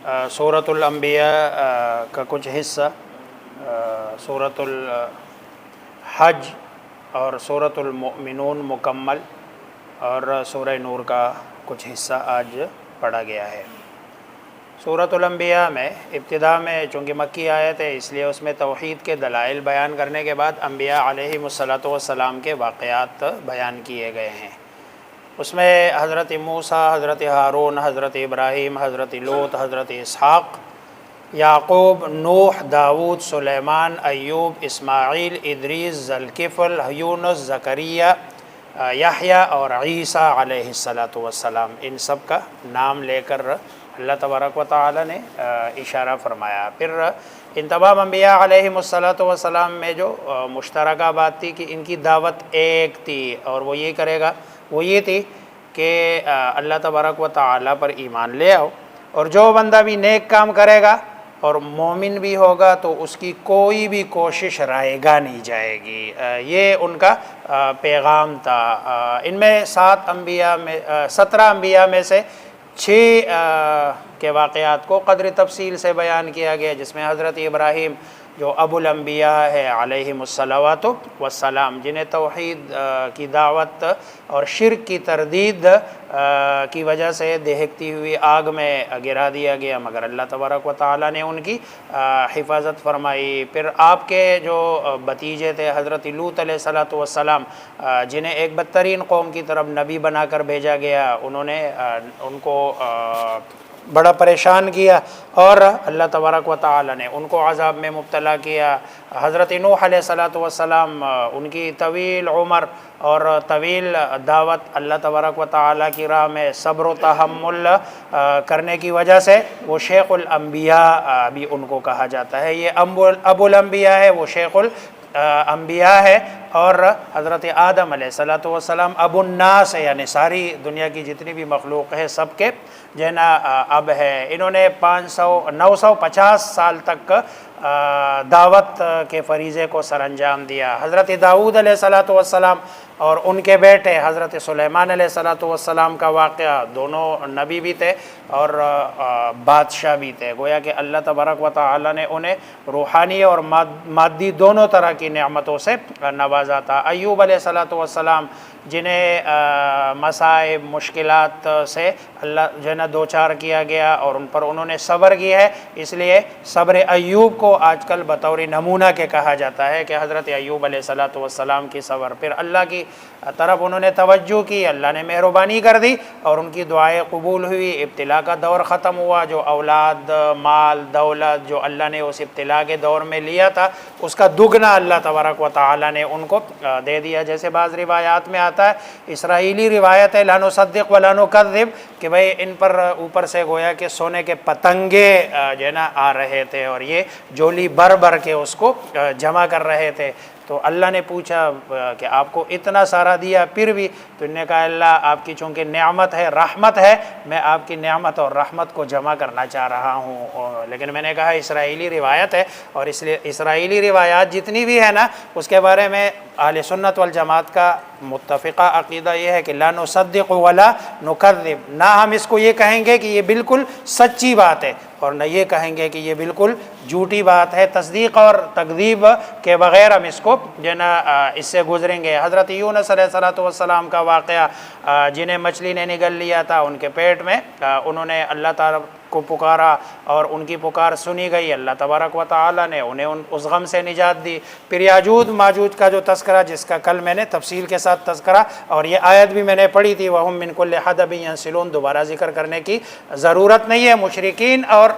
سورۃ الانبیاء کا کچھ حصہ، سورۃ الحج اور سورۃ المؤمنون مکمل اور سورہ نور کا کچھ حصہ آج پڑھا گیا ہے۔ سورۃ الانبیاء میں ابتدا میں چونکہ مکی آیت ہے، اس لیے اس میں توحید کے دلائل بیان کرنے کے بعد انبیاء علیہم الصلاۃ والسلام کے واقعات بیان کیے گئے ہیں۔ اس میں حضرت موسیٰ، حضرت ہارون، حضرت ابراہیم، حضرت لوط، حضرت اسحاق، یعقوب، نوح، داود، سلیمان، ایوب، اسماعیل، ادریس، ذوالکفل، یونس، زکریا، یحییٰ اور عیسیٰ علیہ الصلاۃ والسلام، ان سب کا نام لے کر اللہ تبارک و تعالی نے اشارہ فرمایا۔ پھر ان تمام انبیاء علیہم الصلاۃ والسلام میں جو مشترکہ بات تھی کہ ان کی دعوت ایک تھی، اور وہ یہ تھی کہ اللہ تبارک و تعالی پر ایمان لے آؤ، اور جو بندہ بھی نیک کام کرے گا اور مومن بھی ہوگا تو اس کی کوئی بھی کوشش رائے گا نہیں جائے گی۔ یہ ان کا پیغام تھا۔ ان میں 17 انبیاء میں سے 6 کے واقعات کو قدر تفصیل سے بیان کیا گیا، جس میں حضرت ابراہیم جو ابو الانبیاء ہے علیہم الصلوات والسلام، جنہیں توحید کی دعوت اور شرک کی تردید کی وجہ سے دہکتی ہوئی آگ میں گرا دیا گیا، مگر اللہ تبارک و تعالی نے ان کی حفاظت فرمائی۔ پھر آپ کے جو بھتیجے تھے حضرت لوط علیہ الصلوۃ والسلام، جنہیں ایک بدترین قوم کی طرف نبی بنا کر بھیجا گیا، انہوں نے ان کو بڑا پریشان کیا اور اللہ تبارک و تعالی نے ان کو عذاب میں مبتلا کیا۔ حضرت نوح علیہ الصلوۃ والسلام، ان کی طویل عمر اور طویل دعوت اللہ تبارک و تعالی کی راہ میں صبر و تحمل کرنے کی وجہ سے وہ شیخ الانبیاء بھی ان کو کہا جاتا ہے۔ یہ ابو الانبیاء ہے، وہ شیخ الانبیاء ہے، اور حضرت آدم علیہ الصلوۃ والسلام ابو الناس ہے، یعنی ساری دنیا کی جتنی بھی مخلوق ہے سب کے جو ہے نا اب ہے۔ انہوں نے 950 سال تک دعوت کے فریضے کو سر انجام دیا۔ حضرت داؤد علیہ الصلوۃ والسلام اور ان کے بیٹے حضرت سلیمان علیہ الصلوۃ والسلام کا واقعہ، دونوں نبی بھی تھے اور بادشاہ بھی تھے، گویا کہ اللہ تبارک و تعالی نے انہیں روحانی اور مادی دونوں طرح کی نعمتوں سے نوازا تھا۔ ایوب علیہ الصلوۃ والسلام، جنہیں مصائب مشکلات سے اللہ جو ہے نا دوچار کیا گیا اور ان پر انہوں نے صبر کیا ہے، اس لیے صبر ایوب کو آج کل بطور نمونہ کے کہا جاتا ہے کہ حضرت ایوب علیہ الصلوۃ والسلام کی صبر۔ پھر اللہ کی طرف انہوں نے توجہ کی، اللہ نے مہربانی کر دی اور ان کی دعائیں قبول ہوئی، ابتلا کا دور ختم ہوا، جو اولاد، مال، دولت جو اللہ نے اس ابتلا کے دور میں لیا تھا اس کا دگنا اللہ تبارک و تعالی نے ان کو دے دیا۔ جیسے بعض روایات میں آتا ہے، اسرائیلی روایت ہے لا نصدق ولا نکذب، کہ بھئی ان پر اوپر سے گویا کہ سونے کے پتنگے جو ہے نا آ رہے تھے اور یہ جولی بھر بھر کے اس کو جمع کر رہے تھے۔ تو اللہ نے پوچھا کہ آپ کو اتنا سارا دیا پھر بھی؟ تو انہوں نے کہا اللہ آپ کی چونکہ نعمت ہے، رحمت ہے، میں آپ کی نعمت اور رحمت کو جمع کرنا چاہ رہا ہوں۔ لیکن میں نے کہا اسرائیلی روایت ہے، اور اس لیے اسرائیلی روایات جتنی بھی ہے نا اس کے بارے میں اہل سنت والجماعت کا متفقہ عقیدہ یہ ہے کہ لا نصدق ولا نکذب، نہ ہم اس کو یہ کہیں گے کہ یہ بالکل سچی بات ہے اور نہ یہ کہیں گے کہ یہ بالکل جھوٹی بات ہے۔ تصدیق اور تکذیب کے بغیر ہم اس کو جو ہے نا اس سے گزریں گے۔ حضرت یونس علیہ الصلوۃ والسلام کا واقعہ، جنہیں مچھلی نے نگل لیا تھا، ان کے پیٹ میں انہوں نے اللہ تعالیٰ کو پکارا اور ان کی پکار سنی گئی، اللہ تبارک و تعالی نے انہیں اس غم سے نجات دی۔ پھر یاجوج ماجوج کا جو تذکرہ، جس کا کل میں نے تفصیل کے ساتھ تذکرہ، اور یہ آیت بھی میں نے پڑھی تھی وَهُم مِّن كُلِّ حَدَبٍ يَنسِلُونَ، دوبارہ ذکر کرنے کی ضرورت نہیں ہے۔ مشرکین اور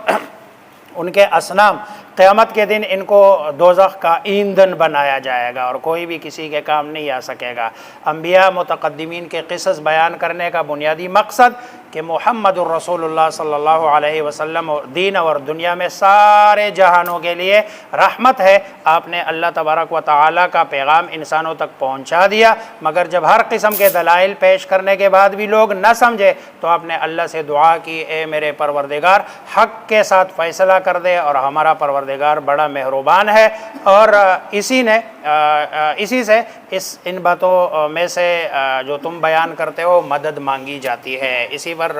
ان کے اصنام، قیامت کے دن ان کو دوزخ کا ایندھن بنایا جائے گا اور کوئی بھی کسی کے کام نہیں آ سکے گا۔ انبیاء متقدمین کے قصص بیان کرنے کا بنیادی مقصد کہ محمد الرسول اللہ صلی اللہ علیہ وسلم دین اور دنیا میں سارے جہانوں کے لیے رحمت ہے۔ آپ نے اللہ تبارک و تعالیٰ کا پیغام انسانوں تک پہنچا دیا، مگر جب ہر قسم کے دلائل پیش کرنے کے بعد بھی لوگ نہ سمجھے تو آپ نے اللہ سے دعا کی، اے میرے پروردگار حق کے ساتھ فیصلہ کر دے، اور ہمارا پروردگار بڑا مہربان ہے، اور اسی نے اسی سے ان باتوں میں سے جو تم بیان کرتے ہو مدد مانگی جاتی ہے۔ اسی پر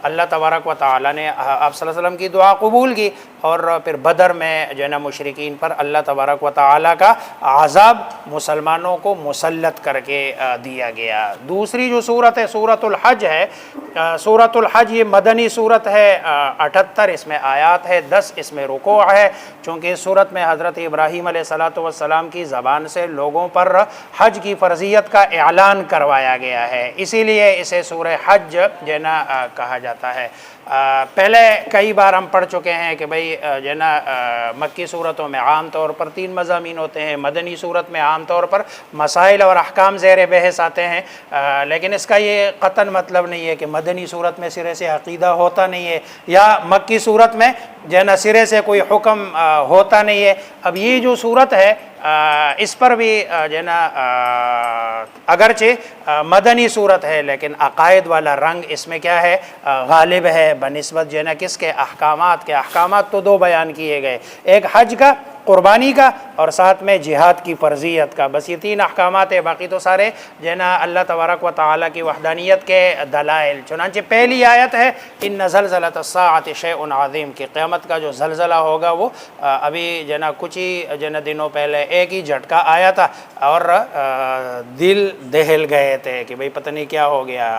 اللہ تبارک و تعالیٰ نے آپ صلی اللہ علیہ وسلم کی دعا قبول کی، اور پھر بدر میں جو ہے نا مشرکین پر اللہ تبارک و تعالیٰ کا عذاب مسلمانوں کو مسلط کر کے دیا گیا۔ دوسری جو صورت ہے سورۃ الحج ہے، سورۃ الحج یہ مدنی صورت ہے، 78 اس میں آیات ہے، 10 اس میں رکوع ہے۔ چونکہ اس صورت میں حضرت ابراہیم علیہ السلام کی زبان سے لوگوں پر حج کی فرضیت کا اعلان کروایا گیا ہے، اسی لیے اسے سورہ حج جو ہے نا کہا جاتا ہے۔ پہلے کئی بار ہم پڑھ چکے ہیں کہ بھئی جو ہے نا مکی صورتوں میں عام طور پر 3 مضامین ہوتے ہیں، مدنی صورت میں عام طور پر مسائل اور احکام زیر بحث آتے ہیں، لیکن اس کا یہ قطعاً مطلب نہیں ہے کہ مدنی صورت میں سرے سے عقیدہ ہوتا نہیں ہے، یا مکی صورت میں جو ہے نا سرے سے کوئی حکم ہوتا نہیں ہے۔ اب یہ جو صورت ہے اس پر بھی جو ہے نا اگرچہ مدنی صورت ہے لیکن عقائد والا رنگ اس میں کیا ہے، غالب ہے بنسبت جو ہے نا کس کے، احکامات کے۔ احکامات تو 2 بیان کیے گئے، ایک حج کا، قربانی کا، اور ساتھ میں جہاد کی فرضیت کا، بس یہ 3 احکامات ہیں، باقی تو سارے جو ہے نا اللہ تبارک و تعالیٰ کی وحدانیت کے دلائل۔ چنانچہ پہلی آیت ہے ان زلزلۃ الساعۃ شیء عظیم، کہ قیامت کا جو زلزلہ ہوگا وہ ابھی جو ہے نا کچھ ہی جو ہے نا دنوں پہلے ایک ہی جھٹکا آیا تھا اور دل دہل گئے تھے کہ بھئی پتہ نہیں کیا ہو گیا۔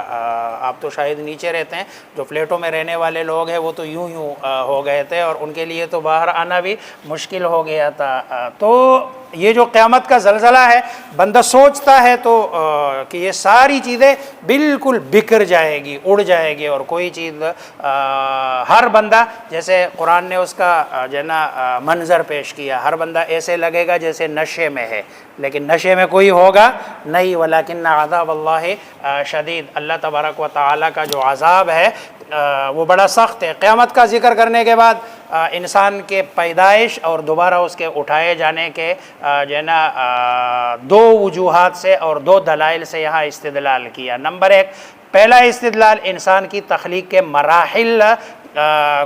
آپ تو شاید نیچے رہتے ہیں، جو فلیٹوں میں رہنے والے لوگ ہیں وہ تو یوں ہو گئے تھے، اور ان کے لیے تو باہر آنا بھی مشکل ہو گیا تھا۔ تو یہ جو قیامت کا زلزلہ ہے، بندہ سوچتا ہے تو کہ یہ ساری چیزیں بالکل بکھر جائے گی، اڑ جائے گی، اور کوئی چیز ہر بندہ، جیسے قرآن نے اس کا جو ہے نا منظر پیش کیا، ہر بندہ ایسے لگے گا جیسے نشے میں ہے، لیکن نشے میں کوئی ہوگا نہیں، ولیکن عذاب اللہ شدید، اللہ تبارک و تعالیٰ کا جو عذاب ہے وہ بڑا سخت ہے۔ قیامت کا ذکر کرنے کے بعد انسان کے پیدائش اور دوبارہ اس کے اٹھائے جانے کے جو ہے نا 2 وجوہات سے اور 2 دلائل سے یہاں استدلال کیا۔ نمبر 1، پہلا استدلال انسان کی تخلیق کے مراحل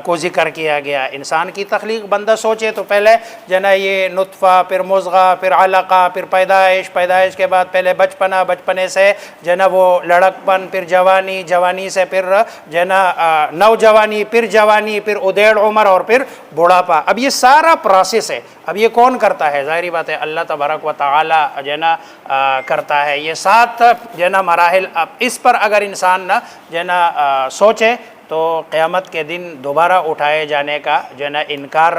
کو ذکر کیا گیا۔ انسان کی تخلیق بندہ سوچے تو پہلے جو ہے نا یہ نطفہ، پھر مضغہ، پھر علقہ، پھر پیدائش کے بعد پہلے بچپنا، بچپنے سے جو ہے نا وہ لڑکپن، پھر جوانی، جوانی سے پھر جو ہے نا نوجوانی، پھر جوانی، پھر ادیڑ عمر، اور پھر بڑھاپا۔ اب یہ سارا پروسیس ہے، اب یہ کون کرتا ہے؟ ظاہری بات ہے اللہ تبارک و تعالی جو ہے نا کرتا ہے یہ 7 جو ہے نا مراحل۔ اب اس پر اگر انسان جو ہے نا سوچے تو قیامت کے دن دوبارہ اٹھائے جانے کا جو ہے نا انکار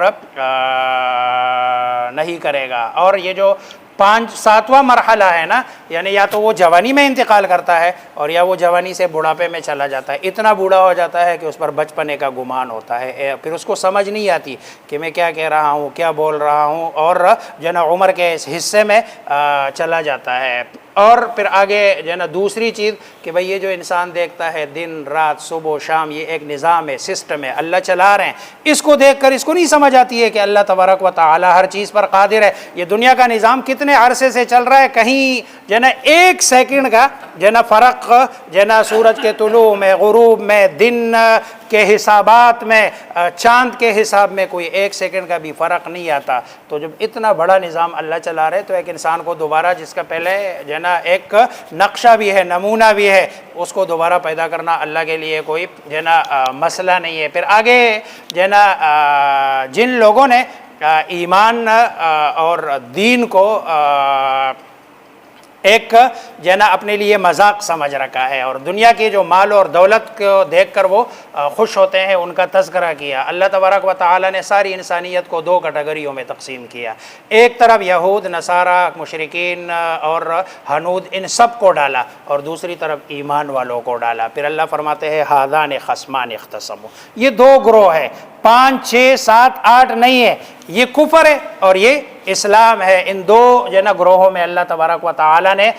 نہیں کرے گا۔ اور یہ جو 7واں مرحلہ ہے نا، یعنی یا تو وہ جوانی میں انتقال کرتا ہے، اور یا وہ جوانی سے بڑھاپے میں چلا جاتا ہے، اتنا بوڑھا ہو جاتا ہے کہ اس پر بچپنے کا گمان ہوتا ہے، پھر اس کو سمجھ نہیں آتی کہ میں کیا کہہ رہا ہوں، کیا بول رہا ہوں، اور جو ہے نا عمر کے اس حصے میں چلا جاتا ہے۔ اور پھر آگے جو ہے نا دوسری چیز کہ بھئی یہ جو انسان دیکھتا ہے دن رات صبح و شام، یہ ایک نظام ہے، سسٹم ہے، اللہ چلا رہے ہیں، اس کو دیکھ کر اس کو نہیں سمجھ آتی ہے کہ اللہ تبارک و تعالی ہر چیز پر قادر ہے۔ یہ دنیا کا نظام کتنے عرصے سے چل رہا ہے، کہیں جو ہے نا 1 سیکنڈ کا جو ہے نا فرق جو ہے نا سورج کے طلوع میں، غروب میں، دن کے حسابات میں، چاند کے حساب میں کوئی 1 سیکنڈ کا بھی فرق نہیں آتا۔ تو جب اتنا بڑا نظام اللہ چلا رہے تو ایک انسان کو دوبارہ، جس کا پہلے جو ہے نا ایک نقشہ بھی ہے، نمونہ بھی ہے، اس کو دوبارہ پیدا کرنا اللہ کے لیے کوئی جو ہے نا مسئلہ نہیں ہے۔ پھر آگے جو ہے نا جن لوگوں نے ایمان اور دین کو ایک جو ہے نا اپنے لیے مذاق سمجھ رکھا ہے، اور دنیا کی جو مال اور دولت کو دیکھ کر وہ خوش ہوتے ہیں، ان کا تذکرہ کیا۔ اللہ تبارک و تعالی نے ساری انسانیت کو 2 کیٹیگریوں میں تقسیم کیا، ایک طرف یہود، نصارہ، مشرکین اور ہنود، ان سب کو ڈالا، اور دوسری طرف ایمان والوں کو ڈالا۔ پھر اللہ فرماتے ہیں ھذان خصمان اختصموا، یہ 2 گروہ ہے، 5 6 7 8 نہیں ہے، یہ کفر ہے اور یہ اسلام ہے۔ ان 2 جو ہے نا گروہوں میں اللہ تبارک و تعالی نے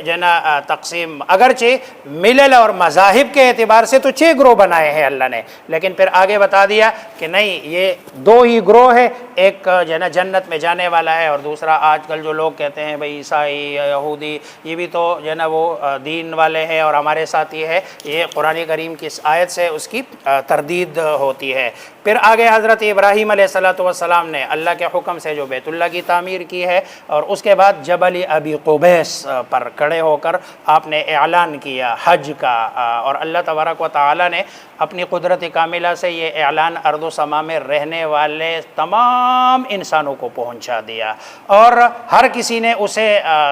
جو ہے نا تقسیم، اگرچہ ملل اور مذاہب کے اعتبار سے تو 6 گروہ بنائے ہیں اللہ نے، لیکن پھر آگے بتا دیا کہ نہیں، یہ 2 ہی گروہ ہے، ایک جو ہے نا جنت میں جانے والا ہے، اور دوسرا آج کل جو لوگ کہتے ہیں بھئی عیسائی، یہودی، یہ بھی تو جو ہے نا وہ دین والے ہیں اور ہمارے ساتھ یہ ہے، یہ قرآن کریم کی اس آیت سے اس کی تردید ہوتی ہے۔ پھر آگے حضرت ابراہیم علیہ السلام نے اللہ کے حکم سے جو بیت اللہ اللہ کی تعمیر کی ہے، اور اس کے بعد جبل ابی قبیس پر کھڑے ہو کر آپ نے اعلان کیا حج کا، اور اللہ تبارک و تعالی نے اپنی قدرت کاملہ سے یہ اعلان ارض و سما میں رہنے والے تمام انسانوں کو پہنچا دیا، اور ہر کسی نے اسے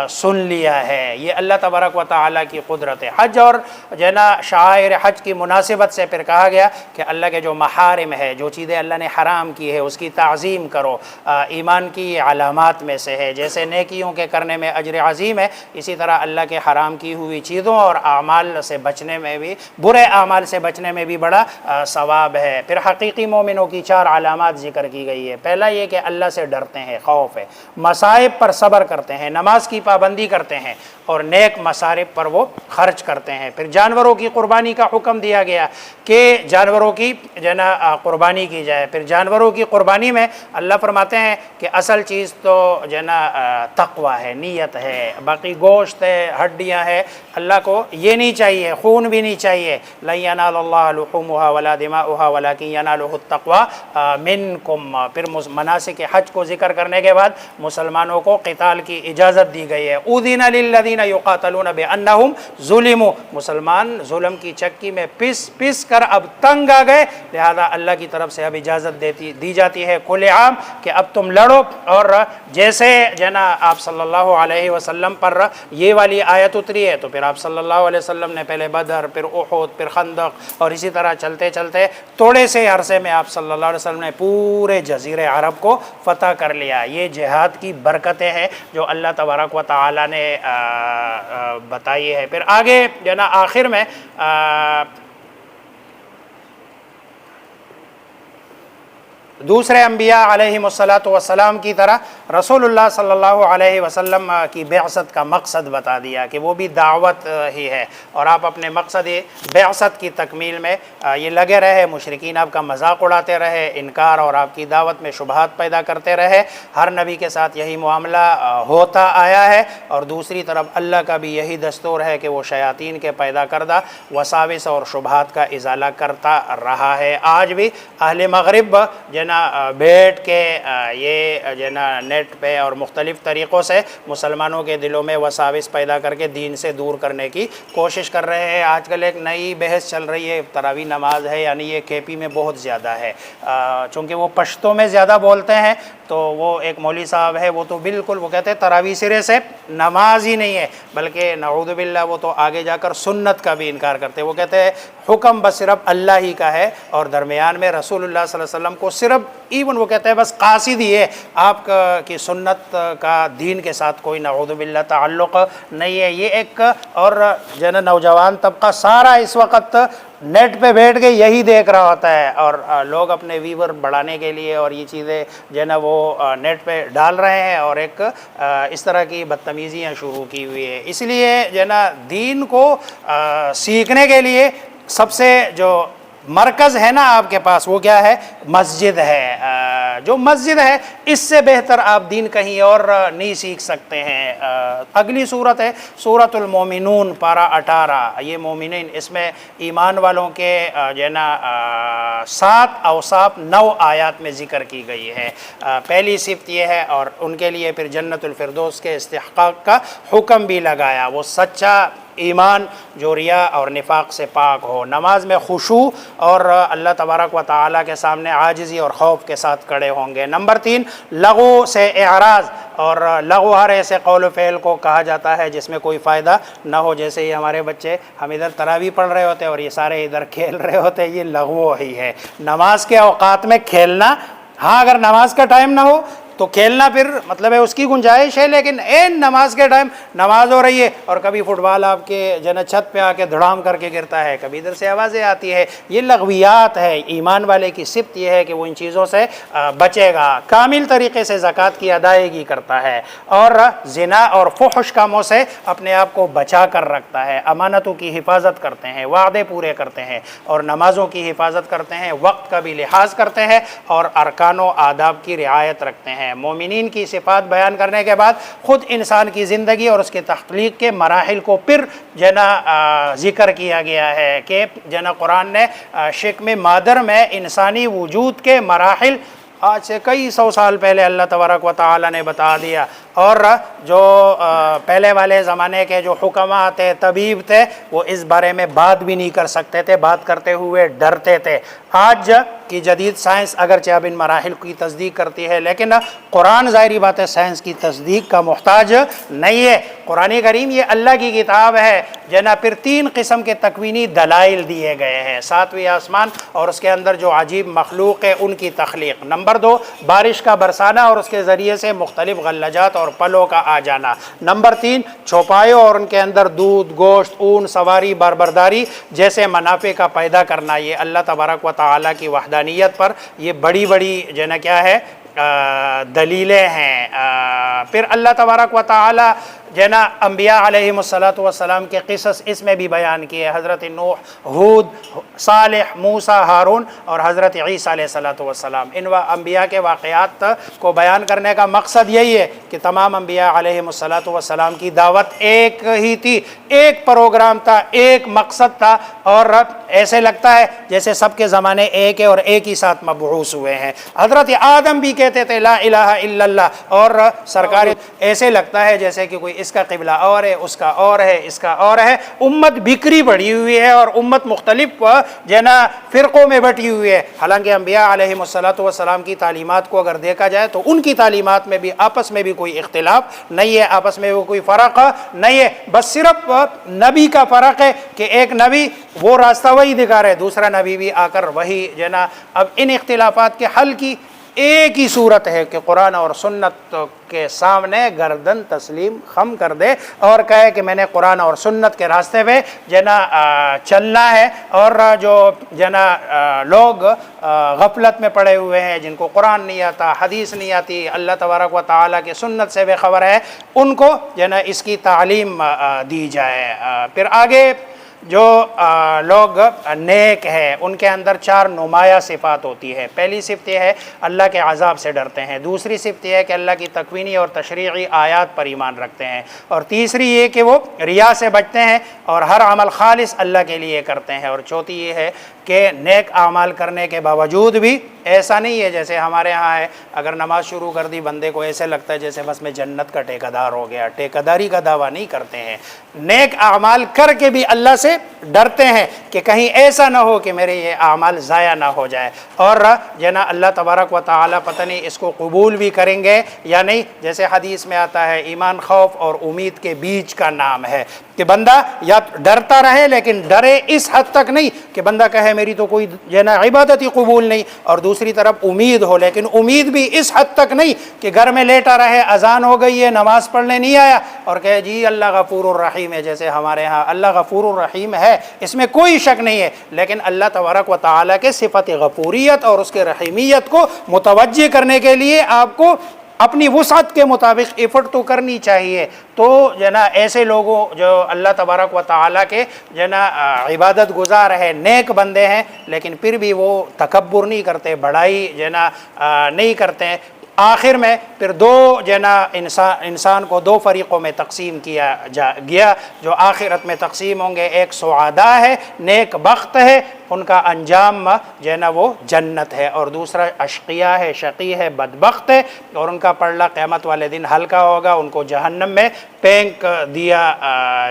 سن لیا ہے۔ یہ اللہ تبارک و تعالی کی قدرت ہے۔ حج اور جو ہے نا شعائر حج کی مناسبت سے پھر کہا گیا کہ اللہ کے جو محارم ہے، جو چیزیں اللہ نے حرام کی ہے، اس کی تعظیم کرو۔ ایمان کی علامات میں سے ہے، جیسے نیکیوں کے کرنے میں اجر عظیم ہے، اسی طرح اللہ کے حرام کی ہوئی چیزوں اور اعمال سے بچنے میں بھی، برے اعمال سے بچنے میں بھی بڑا ثواب ہے۔ پھر حقیقی مومنوں کی 4 علامات ذکر کی گئی ہے۔ پہلا یہ کہ اللہ سے ڈرتے ہیں، خوف ہے، مصائب پر صبر کرتے ہیں، نماز کی پابندی کرتے ہیں، اور نیک مصارف پر وہ خرچ کرتے ہیں۔ پھر جانوروں کی قربانی کا حکم دیا گیا کہ جانوروں کی جو ہے نا قربانی کی جائے۔ پھر جانوروں کی قربانی میں اللہ فرماتے ہیں کہ اصل چیز تو جو ہے نا تقوی ہے، نیت ہے، باقی گوشت ہے، ہڈیاں ہیں، اللہ کو یہ نہیں چاہیے، خون بھی نہیں چاہیے۔ لن ینال اللہ لحومها ولا دماؤها ولکن ینالہ التقوی منکم۔ پھر مناسک حج کو ذکر کرنے کے بعد مسلمانوں کو قتال کی اجازت دی گئی ہے۔ اذن للذین یقاتلون بانہم ظلموا، مسلمان ظلم کی چکی میں پس کر اب تنگ آ گئے، لہذا اللہ کی طرف سے اب اجازت دی جاتی ہے کھلے عام کہ اب تم لڑو۔ اور جیسے جنا آپ صلی اللہ علیہ وسلم پر یہ والی آیت اتری ہے، تو پھر آپ صلی اللہ علیہ وسلم نے پہلے بدر، پھر احد، پھر خندق، اور اسی طرح چلتے چلتے تھوڑے سے عرصے میں آپ صلی اللہ علیہ وسلم نے پورے جزیرے عرب کو فتح کر لیا۔ یہ جہاد کی برکتیں ہیں جو اللہ تبارک و تعالی نے بتائی ہے۔ پھر آگے جو ہے نا آخر میں دوسرے انبیاء علیہم السلام کی طرح رسول اللہ صلی اللہ علیہ وسلم کی بعثت کا مقصد بتا دیا کہ وہ بھی دعوت ہی ہے، اور آپ اپنے مقصد بعثت کی تکمیل میں یہ لگے رہے۔ مشرکین آپ کا مذاق اڑاتے رہے، انکار اور آپ کی دعوت میں شبہات پیدا کرتے رہے۔ ہر نبی کے ساتھ یہی معاملہ ہوتا آیا ہے، اور دوسری طرف اللہ کا بھی یہی دستور ہے کہ وہ شیاطین کے پیدا کردہ وساوس اور شبہات کا ازالہ کرتا رہا ہے۔ آج بھی اہل مغرب بیٹھ کے یہ جو نا نیٹ پہ اور مختلف طریقوں سے مسلمانوں کے دلوں میں وساوس پیدا کر کے دین سے دور کرنے کی کوشش کر رہے ہیں۔ آج کل ایک نئی بحث چل رہی ہے، تراویح نماز ہے، یعنی یہ کے پی میں بہت زیادہ ہے، چونکہ وہ پشتوں میں زیادہ بولتے ہیں، تو وہ ایک مولوی صاحب ہے، وہ تو بالکل وہ کہتے ہیں تراویح سرے سے نماز ہی نہیں ہے، بلکہ نعوذ باللہ وہ تو آگے جا کر سنت کا بھی انکار کرتے ہیں۔ وہ کہتے ہیں حکم بس صرف اللہ ہی کا ہے، اور درمیان میں رسول اللہ صلی اللہ علیہ وسلم کو صرف ایون وہ کہتے ہیں بس قاصد ہی ہے، آپ کی سنت کا دین کے ساتھ کوئی نعوذ باللہ تعلق نہیں ہے۔ یہ ایک اور جو ہے نوجوان طبقہ سارا اس وقت نیٹ پہ بیٹھ کے یہی دیکھ رہا ہوتا ہے، اور لوگ اپنے ویور بڑھانے کے لیے اور یہ چیزیں جو ہے نا وہ نیٹ پہ ڈال رہے ہیں، اور ایک اس طرح کی بدتمیزیاں شروع کی ہوئی ہے۔ اس لیے جو ہے نا دین کو سیکھنے کے لیے سب سے جو مرکز ہے نا آپ کے پاس، وہ کیا ہے؟ مسجد ہے۔ جو مسجد ہے اس سے بہتر آپ دین کہیں اور نہیں سیکھ سکتے ہیں۔ اگلی صورت ہے سورۃ المومنون پارہ 18۔ یہ مومنین، اس میں ایمان والوں کے جو ہے نا 7 اوصاف 9 آیات میں ذکر کی گئی ہے۔ پہلی صفت یہ ہے، اور ان کے لیے پھر جنت الفردوس کے استحقاق کا حکم بھی لگایا، وہ سچا ایمان جو ریا اور نفاق سے پاک ہو، نماز میں خشوع اور اللہ تبارک و تعالیٰ کے سامنے عاجزی اور خوف کے ساتھ کھڑے ہوں گے۔ نمبر 3، لغو سے اعراض، اور لغو ہر ایسے قول و فعل کو کہا جاتا ہے جس میں کوئی فائدہ نہ ہو، جیسے یہ ہمارے بچے ہم ادھر تراویح پڑھ رہے ہوتے ہیں اور یہ سارے ادھر کھیل رہے ہوتے ہیں، یہ لغو ہی ہے۔ نماز کے اوقات میں کھیلنا، ہاں اگر نماز کا ٹائم نہ ہو تو کھیلنا پھر مطلب ہے اس کی گنجائش ہے، لیکن این نماز کے ٹائم نماز ہو رہی ہے اور کبھی فٹ بال آپ کے جنا چھت پہ آ کے دھڑام کر کے گرتا ہے، کبھی ادھر سے آوازیں آتی ہے، یہ لغویات ہے۔ ایمان والے کی صفت یہ ہے کہ وہ ان چیزوں سے بچے گا، کامل طریقے سے زکوٰۃ کی ادائیگی کرتا ہے، اور زنا اور فحش کاموں سے اپنے آپ کو بچا کر رکھتا ہے، امانتوں کی حفاظت کرتے ہیں، وعدے پورے کرتے ہیں، اور نمازوں کی حفاظت کرتے ہیں، وقت کا بھی لحاظ کرتے ہیں، اور ارکان و آداب کی رعایت رکھتے ہیں۔ مومنین کی صفات بیان کرنے کے بعد خود انسان کی زندگی اور اس کے تخلیق کے مراحل کو پھر جنا ذکر کیا گیا ہے کہ جنا قرآن نے شکم مادر میں انسانی وجود کے مراحل آج سے کئی سو سال پہلے اللہ تبارک و تعالی نے بتا دیا، اور جو پہلے والے زمانے کے جو حکماء تھے، طبیب تھے، وہ اس بارے میں بات بھی نہیں کر سکتے تھے، بات کرتے ہوئے ڈرتے تھے۔ آج کی جدید سائنس اگرچہ اب ان مراحل کی تصدیق کرتی ہے، لیکن قرآن ظاہری بات ہے سائنس کی تصدیق کا محتاج نہیں ہے۔ قرآن کریم یہ اللہ کی کتاب ہے جناب۔ پھر 3 قسم کے تکوینی دلائل دیے گئے ہیں، 7ویں آسمان اور اس کے اندر جو عجیب مخلوق ہے ان کی تخلیق۔ نمبر 2، بارش کا برسانا اور اس کے ذریعے سے مختلف غلجات اور پھلوں کا آ جانا۔ نمبر 3، چوپایوں اور ان کے اندر دودھ، گوشت، اون، سواری، بربرداری جیسے منافع کا پیدا کرنا۔ یہ اللہ تبارک و تعالیٰ کی وحدانیت پر یہ بڑی بڑی جو ہے نا کیا ہے دلیلیں ہیں۔ پھر اللہ تبارک و تعالیٰ جو ہے نا انبیاء علیہم السلام کے قصص اس میں بھی بیان کیے، حضرت نوح، ہود، صالح، موسیٰ، ہارون اور حضرت عیسیٰ علیہ السلام۔ ان انبیاء کے واقعات کو بیان کرنے کا مقصد یہی ہے کہ تمام انبیاء علیہم السلام کی دعوت ایک ہی تھی، ایک پروگرام تھا، ایک مقصد تھا، اور ایسے لگتا ہے جیسے سب کے زمانے ایک ہے اور ایک ہی ساتھ مبعوث ہوئے ہیں۔ حضرت آدم بھی کہتے تھے لا الہ الا اللہ، اور سرکار ایسے لگتا ہے جیسے کہ کوئی اس کا قبلہ اور ہے، اس کا اور ہے، اس کا اور ہے۔ امت بکھری پڑی ہوئی ہے اور امت مختلف جو ہے نا فرقوں میں بٹی ہوئی ہے، حالانکہ انبیاء علیہم السلام کی تعلیمات کو اگر دیکھا جائے تو ان کی تعلیمات میں بھی آپس میں بھی کوئی اختلاف نہیں ہے، آپس میں بھی کوئی فرق نہیں ہے، بس صرف نبی کا فرق ہے کہ ایک نبی وہ راستہ وہی دکھا رہے، دوسرا نبی بھی آ کر وہی جو ہے نا۔ اب ان اختلافات کے حل کی ایک ہی صورت ہے کہ قرآن اور سنت کے سامنے گردن تسلیم خم کر دے اور کہے کہ میں نے قرآن اور سنت کے راستے پہ جو ہے نا چلنا ہے، اور جو ہے نا لوگ غفلت میں پڑے ہوئے ہیں، جن کو قرآن نہیں آتا، حدیث نہیں آتی، اللہ تبارک و تعالیٰ کی سنت سے بے خبر ہے، ان کو جو ہے نا اس کی تعلیم دی جائے۔ پھر آگے جو لوگ نیک ہیں ان کے اندر 4 نمایاں صفات ہوتی ہے۔ پہلی صفت یہ ہے اللہ کے عذاب سے ڈرتے ہیں، دوسری صفت یہ ہے کہ اللہ کی تکوینی اور تشریعی آیات پر ایمان رکھتے ہیں، اور تیسری یہ کہ وہ ریا سے بچتے ہیں اور ہر عمل خالص اللہ کے لیے کرتے ہیں، اور چوتھی یہ ہے کہ نیک اعمال کرنے کے باوجود بھی ایسا نہیں ہے جیسے ہمارے ہاں ہے، اگر نماز شروع کر دی بندے کو ایسے لگتا ہے جیسے بس میں جنت کا ٹھیکہ دار ہو گیا، ٹھیکہ داری کا دعویٰ نہیں کرتے ہیں، نیک اعمال کر کے بھی اللہ سے ڈرتے ہیں کہ کہیں ایسا نہ ہو کہ میرے یہ اعمال ضائع نہ ہو جائے، اور جو نا اللہ تبارک و تعالیٰ پتہ نہیں اس کو قبول بھی کریں گے یا نہیں۔ جیسے حدیث میں آتا ہے ایمان خوف اور امید کے بیچ کا نام ہے، کہ بندہ یا ڈرتا رہے لیکن ڈرے اس حد تک نہیں کہ بندہ کہے میری تو کوئی جو ہے نا عبادت ہی قبول نہیں، اور دوسری طرف امید ہو، لیکن امید بھی اس حد تک نہیں کہ گھر میں لیٹا رہے، اذان ہو گئی ہے نماز پڑھنے نہیں آیا اور کہے جی اللہ غفور الرحیم ہے، جیسے ہمارے ہاں اللہ غفور الرحیم ہے، اس میں کوئی شک نہیں ہے، لیکن اللہ تبارک و تعالیٰ کے صفت غفوریت اور اس کے رحیمیت کو متوجہ کرنے کے لیے آپ کو اپنی وسعت کے مطابق ایفرٹ تو کرنی چاہیے۔ تو جو ہے نا ایسے لوگوں جو اللہ تبارک و تعالیٰ کے جو ہے نا عبادت گزار ہے، نیک بندے ہیں، لیکن پھر بھی وہ تکبر نہیں کرتے، بڑائی جو ہے نا نہیں کرتے ہیں۔ آخر میں پھر دو جو ہے نا انسان کو 2 فریقوں میں تقسیم کیا گیا، جو آخرت میں تقسیم ہوں گے، ایک سعداء ہے، نیک بخت ہے، ان کا انجام جو ہے نا وہ جنت ہے، اور دوسرا اشقیاء ہے، شقی ہے، بدبخت ہے، اور ان کا پلڑا قیامت والے دن ہلکا ہوگا، ان کو جہنم میں پھینک دیا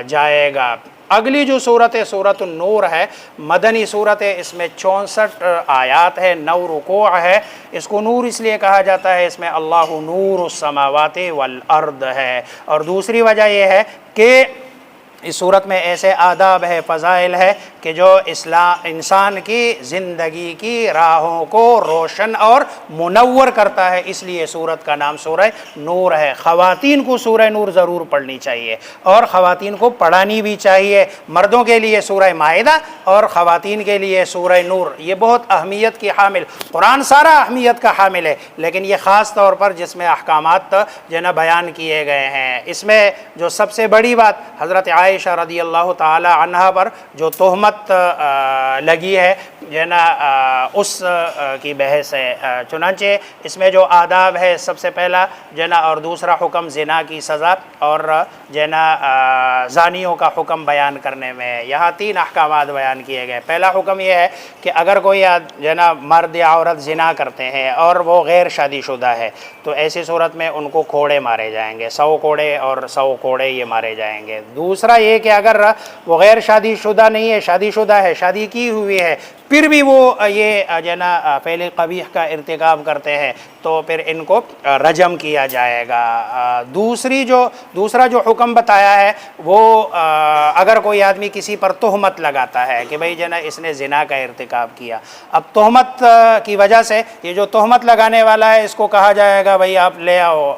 جائے گا۔ اگلی جو صورت ہے سورۃ النور ہے، مدنی صورت ہے، اس میں 64 آیات ہے، 9 رکوع ہے۔ اس کو نور اس لیے کہا جاتا ہے، اس میں اللہ نور السماوات والارض ہے، اور دوسری وجہ یہ ہے کہ اس صورت میں ایسے آداب ہے، فضائل ہے کہ جو انسان کی زندگی کی راہوں کو روشن اور منور کرتا ہے، اس لیے سورت کا نام سورہ نور ہے۔ خواتین کو سورہ نور ضرور پڑھنی چاہیے، اور خواتین کو پڑھانی بھی چاہیے، مردوں کے لیے سورہ مائدہ اور خواتین کے لیے سورہ نور، یہ بہت اہمیت کی حامل، قرآن سارا اہمیت کا حامل ہے، لیکن یہ خاص طور پر جس میں احکامات جو نا بیان کیے گئے ہیں، اس میں جو سب سے بڑی بات حضرت عائشہ رضی اللہ تعالی عنہا پر جو تہمت لگی ہے جو ہے نا اس کی بحث ہے۔ چنانچہ اس میں جو آداب ہے سب سے پہلا جو ہے نا، اور دوسرا حکم زنا کی سزا اور جو ہے نا زانیوں کا حکم بیان کرنے میں یہاں 3 احکامات بیان کیے گئے۔ پہلا حکم یہ ہے کہ اگر کوئی جو ہے نا مرد یا عورت زنا کرتے ہیں اور وہ غیر شادی شدہ ہے تو ایسی صورت میں ان کو کوڑے مارے جائیں گے، 100 کوڑے اور 100 کوڑے یہ مارے جائیں گے۔ دوسرا یہ کہ اگر وہ غیر شادی شدہ نہیں ہے، شادی شدہ ہے، شادی کی ہوئی ہے، پھر بھی وہ یہ جو ہے نا فعل قبیح کا ارتکاب کرتے ہیں تو پھر ان کو رجم کیا جائے گا۔ دوسرا جو حکم بتایا ہے وہ اگر کوئی آدمی کسی پر تہمت لگاتا ہے کہ بھئی جو ہے نا اس نے زنا کا ارتکاب کیا، اب تہمت کی وجہ سے یہ جو تہمت لگانے والا ہے اس کو کہا جائے گا بھئی آپ لے آؤ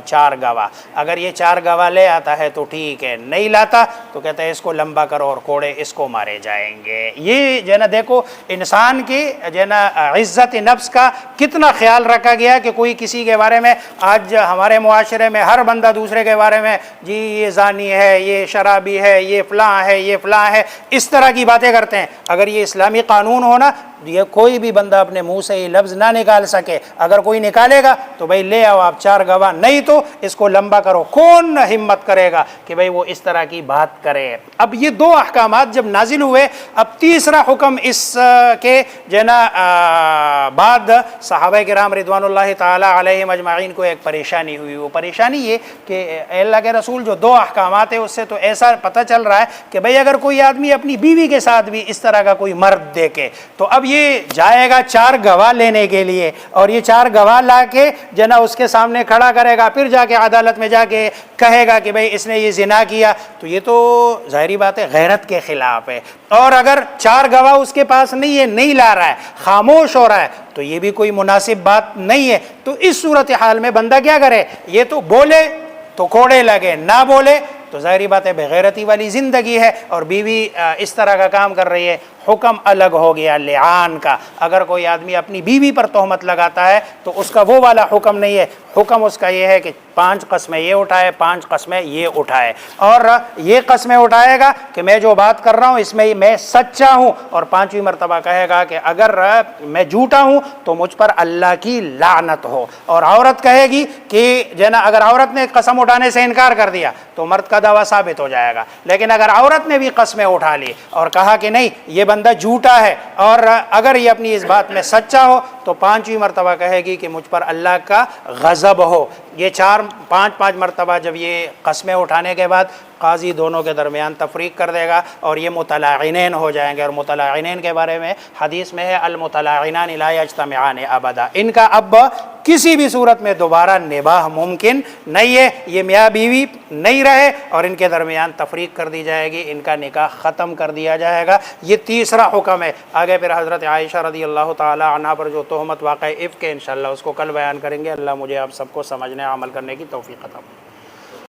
4 گواہ۔ اگر یہ 4 گواہ لے آتا ہے تو ٹھیک ہے، نہیں لاتا تو کہتا ہے اس کو لمبا کرو اور کوڑے اس کو مارے جائیں گے۔ یہ جو ہے نا دیکھو انسان کی جو ہے نا عزت نفس کا کتنا خیال رکھا گیا کہ کوئی کسی کے بارے میں، آج ہمارے معاشرے میں ہر بندہ دوسرے کے بارے میں جی یہ زانی ہے، یہ شرابی ہے، یہ فلاں ہے، یہ فلاں ہے، اس طرح کی باتیں کرتے ہیں۔ اگر یہ اسلامی قانون ہونا یہ کوئی بھی بندہ اپنے منہ سے یہ لفظ نہ نکال سکے، اگر کوئی نکالے گا تو بھئی لے آؤ آپ 4 گواہ، نہیں تو اس کو لمبا کرو۔ کون ہمت کرے گا کہ بھئی وہ اس طرح کی بات کرے؟ اب یہ 2 احکامات جب نازل ہوئے، اب تیسرا حکم اس کے جو ہے نا بعد صحابہ کرام رضوان اللہ تعالی علیہم اجمعین کو ایک پریشانی ہوئی۔ وہ پریشانی یہ کہ اے اللہ کے رسول جو 2 احکامات ہیں اس سے تو ایسا پتہ چل رہا ہے کہ بھئی اگر کوئی آدمی اپنی بیوی کے ساتھ بھی اس طرح کا کوئی مرد دیکھے تو اب یہ جائے گا 4 گواہ لینے کے لیے، اور یہ 4 گواہ لا کے جو ہے نا اس کے سامنے کھڑا کرے گا، پھر جا کے عدالت میں جا کے کہے گا کہ بھئی اس نے یہ زنا کیا، تو یہ تو ظاہری بات ہے غیرت کے خلاف ہے۔ اور اگر 4 گواہ اس کے پاس نہیں ہے، نہیں لا رہا ہے، خاموش ہو رہا ہے، تو یہ بھی کوئی مناسب بات نہیں ہے۔ تو اس صورتحال میں بندہ کیا کرے؟ یہ تو بولے تو کوڑے لگے، نہ بولے تو ظاہری بات ہے بغیرتی والی زندگی ہے، اور بیوی اس طرح کا کام کر رہی ہے۔ حکم الگ ہو گیا لعان کا۔ اگر کوئی آدمی اپنی بیوی پر تہمت لگاتا ہے تو اس کا وہ والا حکم نہیں ہے، حکم اس کا یہ ہے کہ 5 قسمیں یہ اٹھائے، 5 قسمیں یہ اٹھائے، اور یہ قسمیں اٹھائے گا کہ میں جو بات کر رہا ہوں اس میں میں سچا ہوں، اور 5ویں مرتبہ کہے گا کہ اگر میں جھوٹا ہوں تو مجھ پر اللہ کی لعنت ہو۔ اور عورت کہے گی کہ جو ہے نا اگر عورت نے قسم اٹھانے سے انکار کر دیا تو مرد کا دعویٰ ثابت ہو جائے گا، لیکن اگر عورت نے بھی قسمیں اٹھا لی اور کہا کہ نہیں یہ بندہ جھوٹا ہے، اور اگر یہ اپنی اس بات میں سچا ہو تو 5ویں مرتبہ کہے گی کہ مجھ پر اللہ کا غضب ہو۔ یہ 5 مرتبہ جب یہ قسمیں اٹھانے کے بعد قاضی دونوں کے درمیان تفریق کر دے گا اور یہ متلاعنین ہو جائیں گے۔ اور متلاعنین کے بارے میں حدیث میں ہے المتلاعنان لا یجتمعان ابدا، ان کا اب کسی بھی صورت میں دوبارہ نباہ ممکن نہیں ہے، یہ میاں بیوی نہیں رہے اور ان کے درمیان تفریق کر دی جائے گی، ان کا نکاح ختم کر دیا جائے گا۔ یہ تیسرا حکم ہے۔ آگے پھر حضرت عائشہ رضی اللہ تعالی عنہ پر جو تہمت واقع افک ہے انشاءاللہ اس کو کل بیان کریں گے۔ اللہ مجھے آپ سب کو سمجھنے عمل کرنے کی توفیق عطا فرمائے۔